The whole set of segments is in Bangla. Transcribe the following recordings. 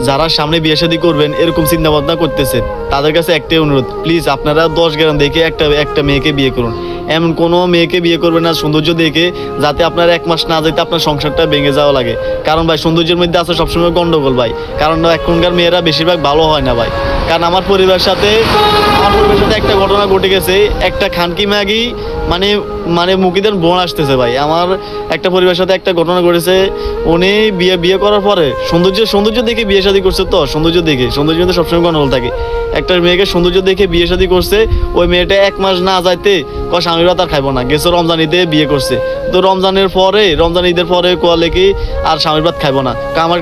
যারা সামনে বিয়ে শাদী করবেন এরকম চিন্তা ভাবনা করতেছেন তাদের কাছে একটাই অনুরোধ, প্লিজ আপনারা 10 গ্রাম দেখে একটা মেয়েকে বিয়ে করুন। এমন কোনো মেয়েকে বিয়ে করবেন না সৌন্দর্য দেখে, যাতে আপনার 1 মাস না যেতে আপনার সংসারটা ভেঙে যাওয়া লাগে। কারণ ভাই সৌন্দর্যের মধ্যে আছে সবসময় গন্ডগোল ভাই, কারণ এখনকার মেয়েরা বেশিরভাগ ভালো হয় না ভাই। কারণ আমার পরিবারের সাথে একটা ঘটনা ঘটে গেছে, একটা খানকি ম্যাগি মানে মানে মুখিদের বোন আসতেছে ভাই। আমার একটা পরিবারের সাথে একটা ঘটনা ঘটেছে, উনি বিয়ে করার পরে সৌন্দর্য দেখে বিয়ে শাদী করছে, তো সৌন্দর্য কিন্তু সবসময় গন্ডগোল থাকে। একটা মেয়েকে সৌন্দর্য দেখে বিয়ে শাদী করছে, ওই মেয়েটা 1 মাস না যাইতে স্বামীর ভাত আর খাইবো না, গেছে রমজান ঈদে বিয়ে করছে। তো রমজান ঈদের পরে কোয়ালে কি আর স্বামীর ভাত খাইবো না, আমার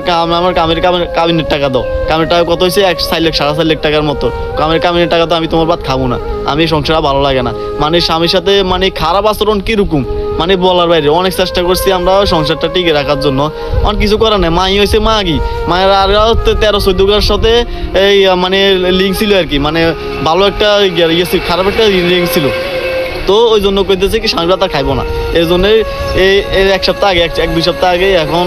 কামিনের টাকা দাও। কামিনের টাকা কত হয়েছে? 4 লাখ টাকার মতো। কামিনের টাকা তো আমি তোমার ভাত খাবো না, আমি সংসার ভালো লাগে না। মানে স্বামীর সাথে মানে খারাপ আচরণ কিরকম মানে বলার বাইরে। অনেক চেষ্টা করছি আমরা সংসারটা টিকে রাখার জন্য, অনেক কিছু করার নেই। মাই হয়েছে মাগি, মায়ের আর 13-14 সাথে এই মানে লিঙ্ক ছিল আর কি, মানে ভালো একটা খারাপ একটা লিঙ্ক ছিল। তো ওই জন্য কইতেছে কি স্বামী ভাত আর খাইবো না, এই জন্য এই 1 সপ্তাহ আগে 1-2 সপ্তাহ আগে এখন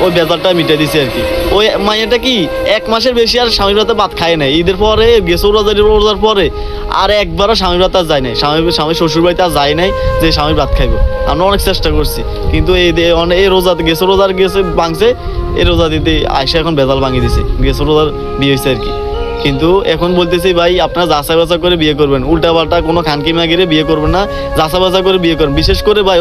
ওই বেজারটা মিটাই দিছে আর কি। ওই মাইয়াটা কি 1 মাসের বেশি আর স্বামীর ভাতে ভাত খায় নাই। ঈদের পরে গেছে রোজার পরে আর একবারও স্বামীর ভাত আর যায় নাই, স্বামী শ্বশুর বাড়িতে আর যায় নাই যে স্বামীর ভাত খাইবো। আমরা অনেক চেষ্টা করছি, কিন্তু এই রোজাতে গেছে ভাঙছে, এই রোজা দিতে আইসা এখন বেজাল ভাঙিয়ে দিছে, গেছে রোজার বিয়ে হয়েছে আর কি। কিন্তু এখন বলতেছি ভাই আপনারা যাচাই বাছাই করে বিয়ে করবেন, উল্টাপাল্টা কোনো খানকি মাগিরে বিয়ে করবেন না, যাচাই বাছাই করে বিয়ে করবেন। বিশেষ করে ভাই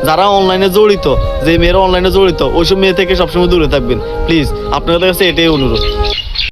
যারা অনলাইনে জড়িত, যে মেয়েরা অনলাইনে জড়িত, ওইসব মেয়ে থেকে সবসময় দূরে থাকবেন প্লিজ, আপনাদের কাছে এটাই অনুরোধ।